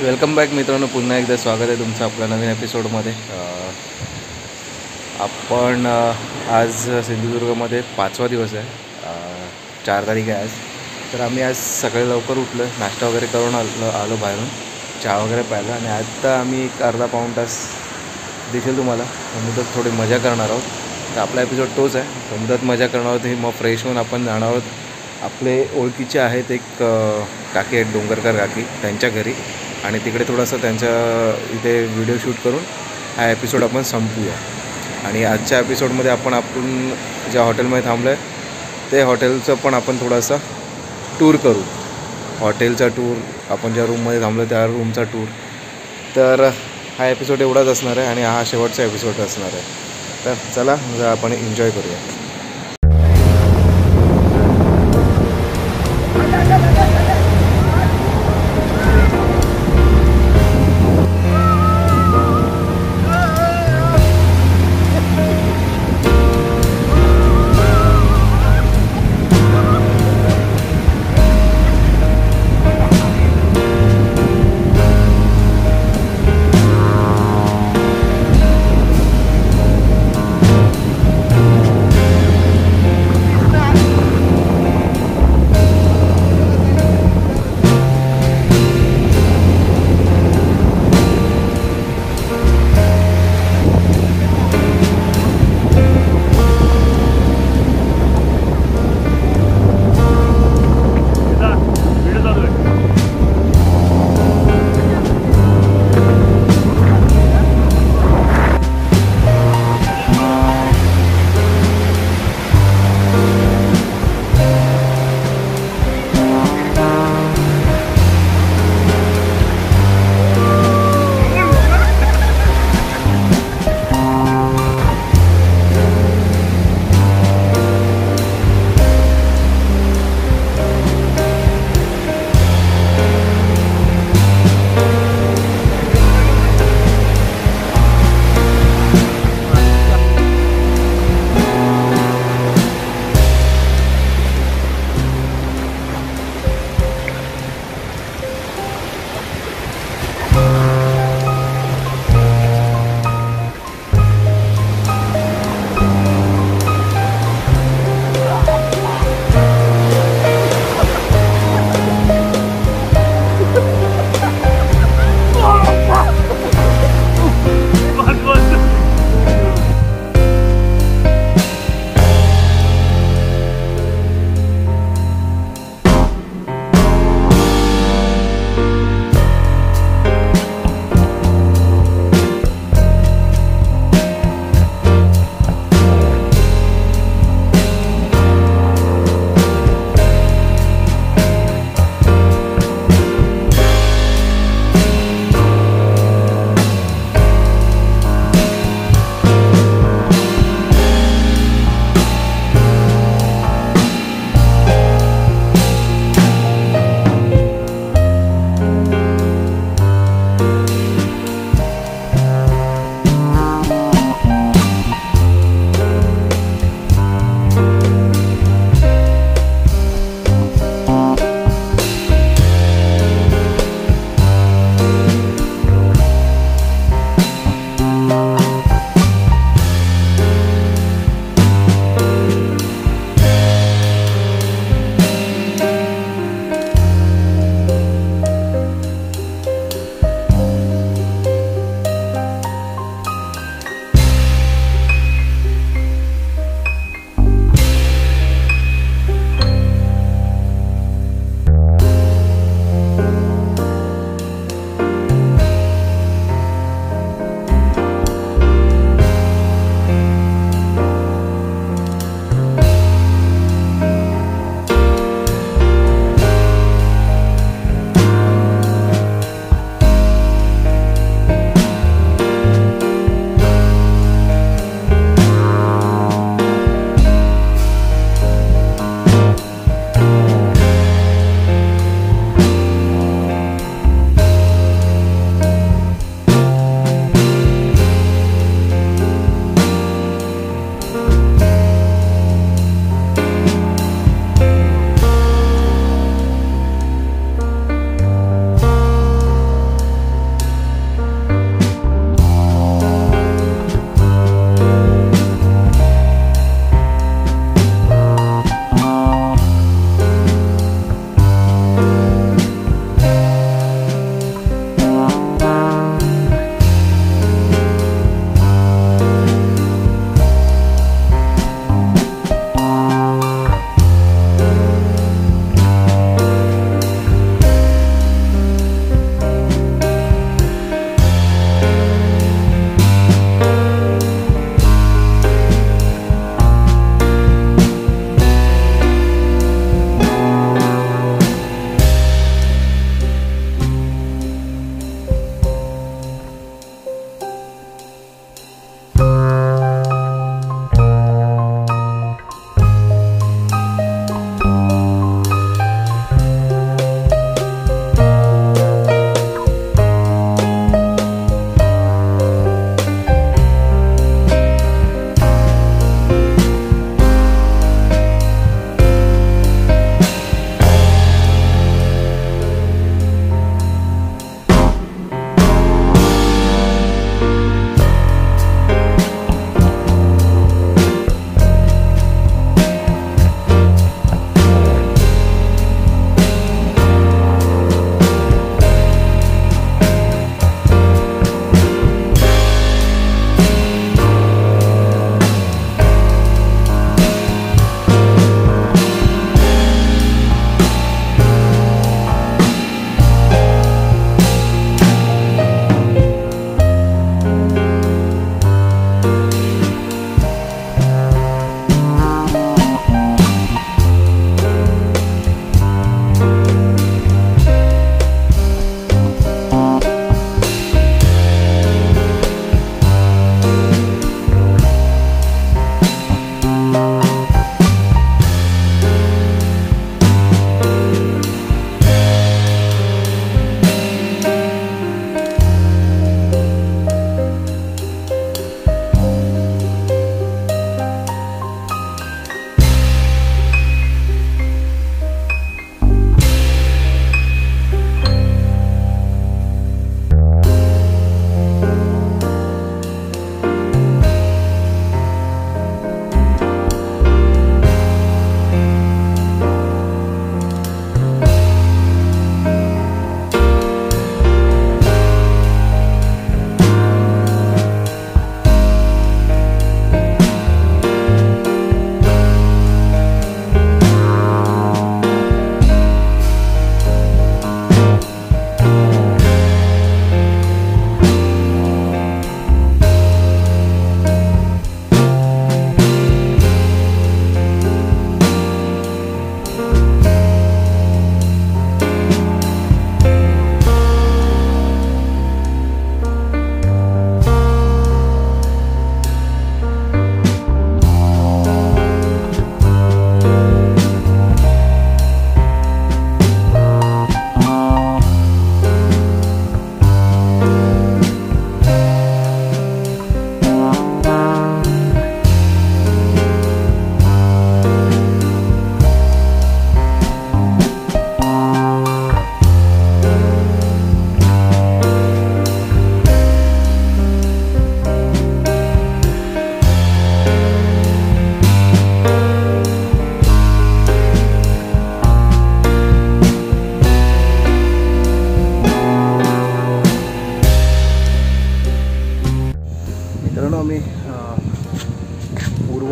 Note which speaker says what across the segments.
Speaker 1: Welcome back मित्रांनो, पुन्हा एकदा स्वागत आहे तुमचं आपल्या नवीन एपिसोडमध्ये। आपण आज सिंधुदुर्गमध्ये 5वा दिवस आहे। 4 तारीख आहे आज। तर आम्ही आज सकाळी लवकर उठलो, नाश्ता वगैरे करून आलो बाहेरून, चहा वगैरे प्यायला आणि आता आम्ही एक अर्धा पाऊण तास दिसेल तुम्हाला समुद्रात थोडी मजा करणार आहोत। तर आपला एपिसोड तोच आहे, समुद्रात मजा करणार आहोत। मग फ्रेश होऊन आपण जाणार आहोत आपले ओळखीचे आहेत एक काकी आहेत, डोंगरकर काकी, त्यांच्या घरी, आणि तिकडे थोडासा त्यांच्या इथे व्हिडिओ शूट करून हा एपिसोड आपण संपवूया। आणि आजच्या एपिसोडमध्ये आपण ज्या हॉटेलमध्ये थांबलो आहे ते हॉटेलचं पण आपण थोडासा टूर करू, हॉटेलचा टूर, आपण ज्या रूममध्ये थांबलो त्या रूमचा टूर। तर हा एपिसोड एवढाच असणार आहे आणि हा शेवटचा एपिसोड असणार आहे। तर चला आपण एन्जॉय करूया।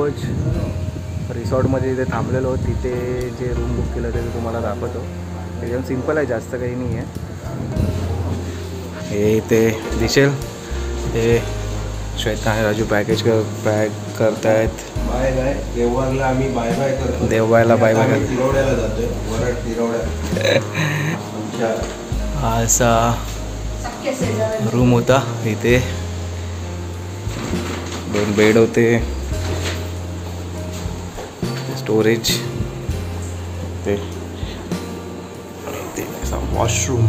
Speaker 1: पूर्वज रिसॉर्टमध्ये जिथे थांबलेलो तिथे जे रूम बुक केलं ते तुम्हाला दाखवतो. एकदम सिम्पल आहे, जास्त काही नाही आहे. हे ते दिसेल हे श्वेता आणि राजू पॅक करतायत.
Speaker 2: बाय बाय देववारला आम्ही बाय बाय करतो.
Speaker 1: देववारला बाय बाय करतो.
Speaker 2: तिरवड्याला जातोय, वरड तिरवड्या.
Speaker 1: हा असा रूम होता. इथे 2 बेड होते, स्टोरेज ते असा वॉशरूम.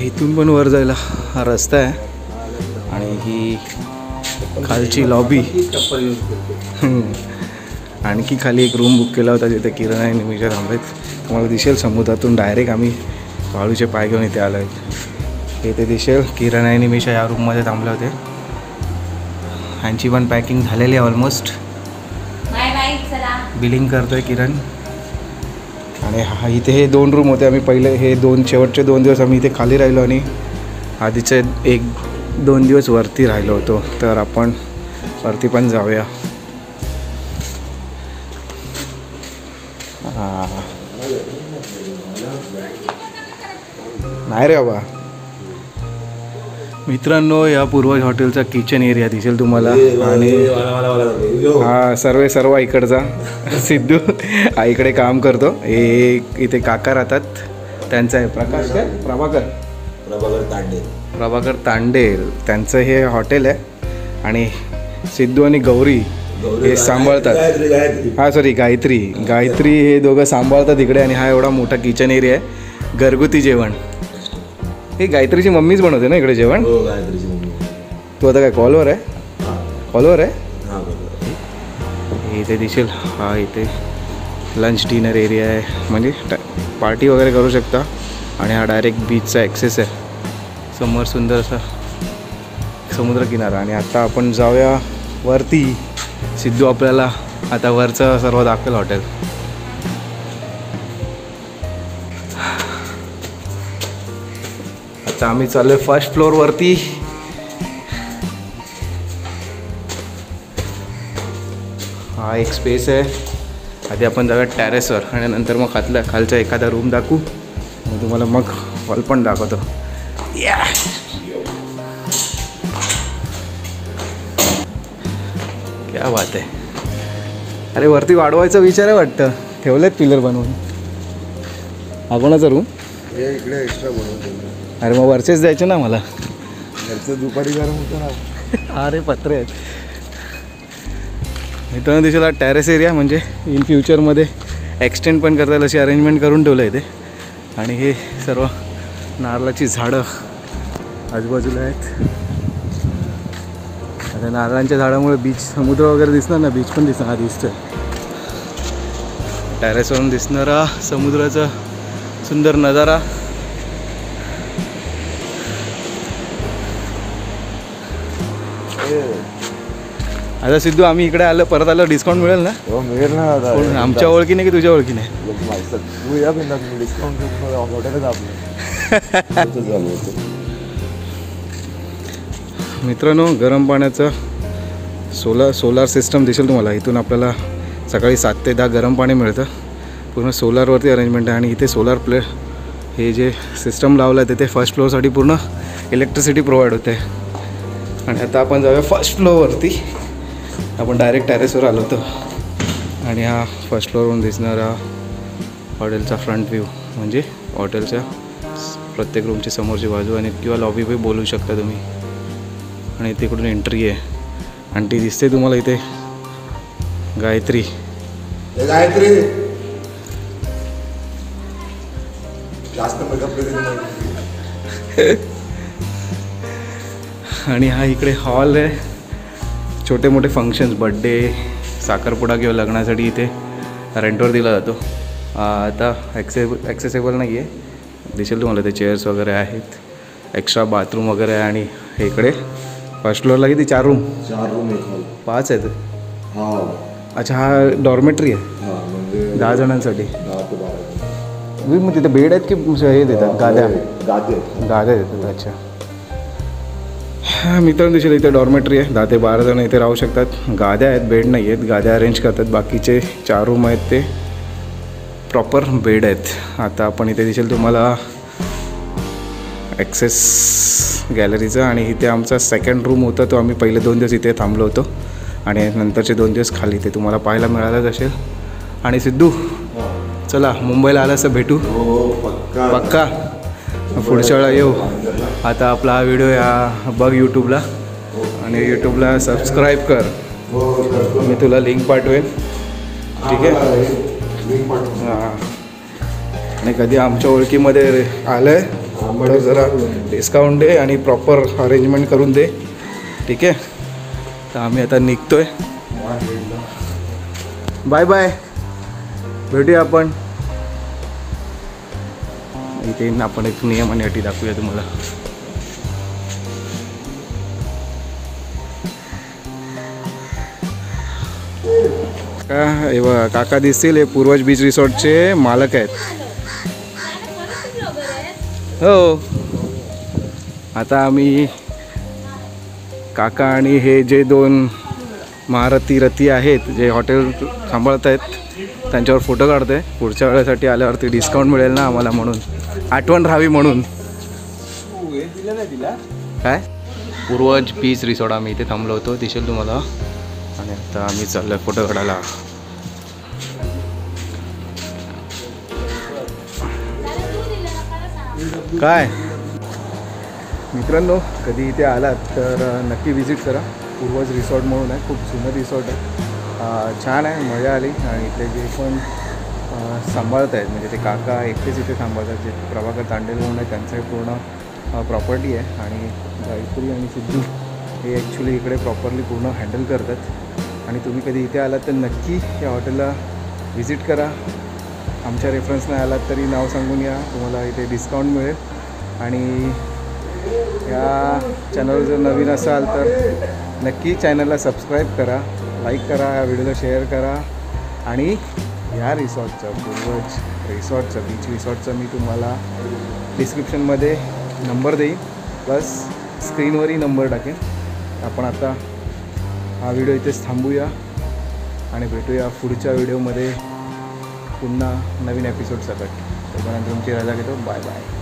Speaker 1: इथून पण वर जायला हा रस्ता आहे आणि ही खालची लॉबी. आणखी खाली एक रूम बुक केला होता जिथे किरण आणि निमिषा थांबलेत. तुम्हाला दिसेल समुद्रातून डायरेक्ट आम्ही वाळूचे पाय घेऊन इथे आलो आहे. इथे दिसेल किरण आणि निमिषा या रूममध्ये थांबले होते. ह्यांची पण पॅकिंग झालेली आहे ऑलमोस्ट. बिलिंग करतोय किरण. आणि हा इथे हे 2 रूम होते. आम्ही पहिले हे शेवटचे 2 दिवस आम्ही इथे खाली राहिलो आणि आधीचे 1-2 दिवस वरती राहिलो होतो. तर आपण वरती पण जाऊया. नाही रे बाबा. मित्रांनो, या पूर्वज हॉटेलचा किचन एरिया दिसेल तुम्हाला. आणि हा सर्व इकडचा सिद्धू हा इकडे काम करतो. हे इथे काका राहतात, त्यांचं आहे प्रकाश काय प्रभाकर तांडेल त्यांचं हे हॉटेल आहे. आणि सिद्धू आणि गौरी हे सांभाळतात. हा सॉरी गायत्री हे दोघं सांभाळतात इकडे. आणि हा एवढा मोठा किचन एरिया आहे. घरगुती जेवण हे गायत्रीची मम्मीच बनवते ना इकडे जेवण. तू आता काय कॉलवर आहे. इथे दिसेल हा इथे लंच डिनर एरिया आहे. म्हणजे पार्टी वगैरे करू शकता. आणि हा डायरेक्ट बीचचा ॲक्सेस आहे. समोर सुंदर असा समुद्रकिनारा. आणि आता आपण जाऊया वरती. सिद्धू आपल्याला आता वरचं सर्व दाखवेल हॉटेल. आता आम्ही चाललोय फर्स्ट फ्लोअरवरती. हा एक स्पेस आहे. आधी आपण जाऊया टेरेसवर आणि नंतर मग खालचा एखादा रूम दाखवू. मग तुम्हाला मग हॉल पण दाखवतो. क्या बात आहे. अरे वरती वाढवायचा विचार आहे वाटतं. ठेवलेत पिलर बनवून. हा कोणाचा रूम
Speaker 2: इकडे एक्स्ट्रा बनवतो.
Speaker 1: अरे मग वरचेच द्यायचे ना मला.
Speaker 2: घरचं दुपारी गरम होतं ना.
Speaker 1: अरे पत्रे आहेत. मित्रांनो दिसेल टेरेस एरिया. म्हणजे इन फ्युचरमध्ये एक्सटेंड पण करता येईल अशी अरेंजमेंट करून ठेवलं आहे ते. आणि हे सर्व नारळाची झाडं आजूबाजूला आहेत. आता नारळांच्या झाडामुळे बीच समुद्र वगैरे दिसणार ना. बीच पण दिसणार. हा दिसतोय टेरेसवरून दिसणारा समुद्राचा सुंदर नजारा. आता सिद्धू आम्ही इकडे परत आलो डिस्काउंट मिळेल ना.
Speaker 2: हो मिळेल ना.
Speaker 1: आमच्या ओळखीने की तुझ्या ओळखीने.
Speaker 2: तू या बिंदा डिस्काउंट हॉटेलच आपलं.
Speaker 1: मित्रांनो गरम पाण्याचं सोलार सिस्टम दिसेल तुम्हाला. इथून आपल्याला सकाळी 7 ते 10 गरम पाणी मिळतं. पूर्ण सोलारवरती अरेंजमेंट आहे. आणि इथे सोलार प्लेट हे जे सिस्टम लावलं आहे तिथे फर्स्ट फ्लोअरसाठी पूर्ण इलेक्ट्रिसिटी प्रोव्हाइड होते. आणि आता आपण जाऊया फर्स्ट फ्लोअरवरती. आपण डायरेक्ट टेरेसवर आलो होतो. आणि हा फर्स्ट फ्लोअरवरून दिसणारा हॉटेलचा फ्रंट व्ह्यू. म्हणजे हॉटेलच्या प्रत्येक रूमची समोरची बाजू आणि किंवा लॉबी बी बोलू शकता तुम्ही. आणि तिकडून एंट्री आहे. आणि ती दिसते तुम्हाला इथे गायत्री.
Speaker 2: जास्त
Speaker 1: आणि हा इकडे हॉल आहे. छोटे मोठे फंक्शन्स बड्डे साखरपुडा किंवा लग्नासाठी इथे रेंटवर दिला जातो. आता ॲक्सेसेबल नाही आहे. दिसेल तुम्हाला ते चेअर्स वगैरे आहेत. एक्स्ट्रा बाथरूम वगैरे आहे. आणि हे इकडे फर्स्ट फ्लोअरला किती 4 रूम
Speaker 2: 4 रूम
Speaker 1: 5 आहेत.
Speaker 2: हा
Speaker 1: अच्छा हा डॉर्मेटरी आहे.
Speaker 2: हा म्हणजे
Speaker 1: 10 जणांसाठी
Speaker 2: 10 ते 12.
Speaker 1: मग तिथे बेड आहेत की हे देतात गाद्या
Speaker 2: गाद्या.
Speaker 1: गाद्या देतात. अच्छा हां मित्रांनो दिसेल इथे डॉर्मेटरी आहे. 10 ते 12 जण इथे राहू शकतात. गाद्या आहेत, बेड नाही आहेत. गाद्या अरेंज करतात. बाकीचे 4 रूम आहेत ते प्रॉपर बेड आहेत. आता आपण इथे दिसेल तुम्हाला ॲक्सेस गॅलरीचं आणि इथे आमचा सेकंड रूम होता तो आम्ही पहिले 2 दिवस इथे थांबलो होतो आणि नंतरचे 2 दिवस खाली ते तुम्हाला पाहायला मिळालंच असेल. आणि सिद्धू चला मुंबईला आलं असं भेटू
Speaker 2: पक्का.
Speaker 1: पक्का पुढच्या वेळा येऊ. आता आपला हा व्हिडिओ या बघ यूट्यूबला आणि यूट्यूबला सबस्क्राईब कर. मी तुला लिंक पाठवेन ठीक आहे. हां आणि कधी आमच्या ओळखीमध्ये आलं आहे तर जरा डिस्काउंट दे आणि प्रॉपर अरेंजमेंट करून दे ठीक आहे. तर आम्ही आता निघतो आहे. बाय बाय भेटूया आपण इथे. आपण एक नियम आणि अटी दाखवूया तुम्हाला. का हे बघा काका दिसतील हे पूर्वज बीच रिसॉर्टचे मालक आहेत. हो आता आम्ही काका आणि हे जे 2 महारथी रथी आहेत जे हॉटेल सांभाळत आहेत त्यांच्यावर फोटो काढतोय. पुढच्या वेळेसाठी आल्यावरती डिस्काउंट मिळेल ना आम्हाला म्हणून आठवण राहावी म्हणून. काय पूर्वज बीच रिसॉर्ट आम्ही इथे थांबलो होतो दिसेल तुम्हाला. आणि आता आम्ही चाललो फोटो काढायला. काय मित्रांनो कधी इथे आलात तर नक्की विजिट करा. पूर्वज रिसॉर्ट म्हणून आहे. खूप जुनं रिसॉर्ट आहे. छान आहे मजा आली. आणि इथे जे पण सांभाळत आहेत म्हणजे ते काका एकटेच इथे सांभाळतात. जे प्रभाकर तांडेल म्हणून आहे त्यांचं पूर्ण प्रॉपर्टी आहे. आणि गायत्री आणि सिद्धू हे ॲक्च्युली इकडे प्रॉपरली पूर्ण हँडल करतात. आणि तुम्ही कधी इथे आलात तर नक्की या हॉटेलला व्हिजिट करा. आमच्या रेफरन्सने आलात तरी नाव सांगून या. तुम्हाला इथे डिस्काउंट मिळेल. आणि या चॅनलवर जर नवीन असाल तर नक्की चॅनलला सबस्क्राईब करा, लाईक करा, या व्हिडिओला शेअर करा. आणि ह्या रिसॉर्टचं पूर्वज रिसॉर्टचं बीच रिसॉर्टचं मी तुम्हाला डिस्क्रिप्शनमध्ये नंबर देईन प्लस स्क्रीनवरही नंबर टाकेन. आपण आता हा व्हिडिओ इथेच थांबूया आणि भेटूया पुढच्या व्हिडिओमध्ये पुन्हा नवीन एपिसोड सकट. तोपर्यंत तुमची रजा घेतो. Bye bye.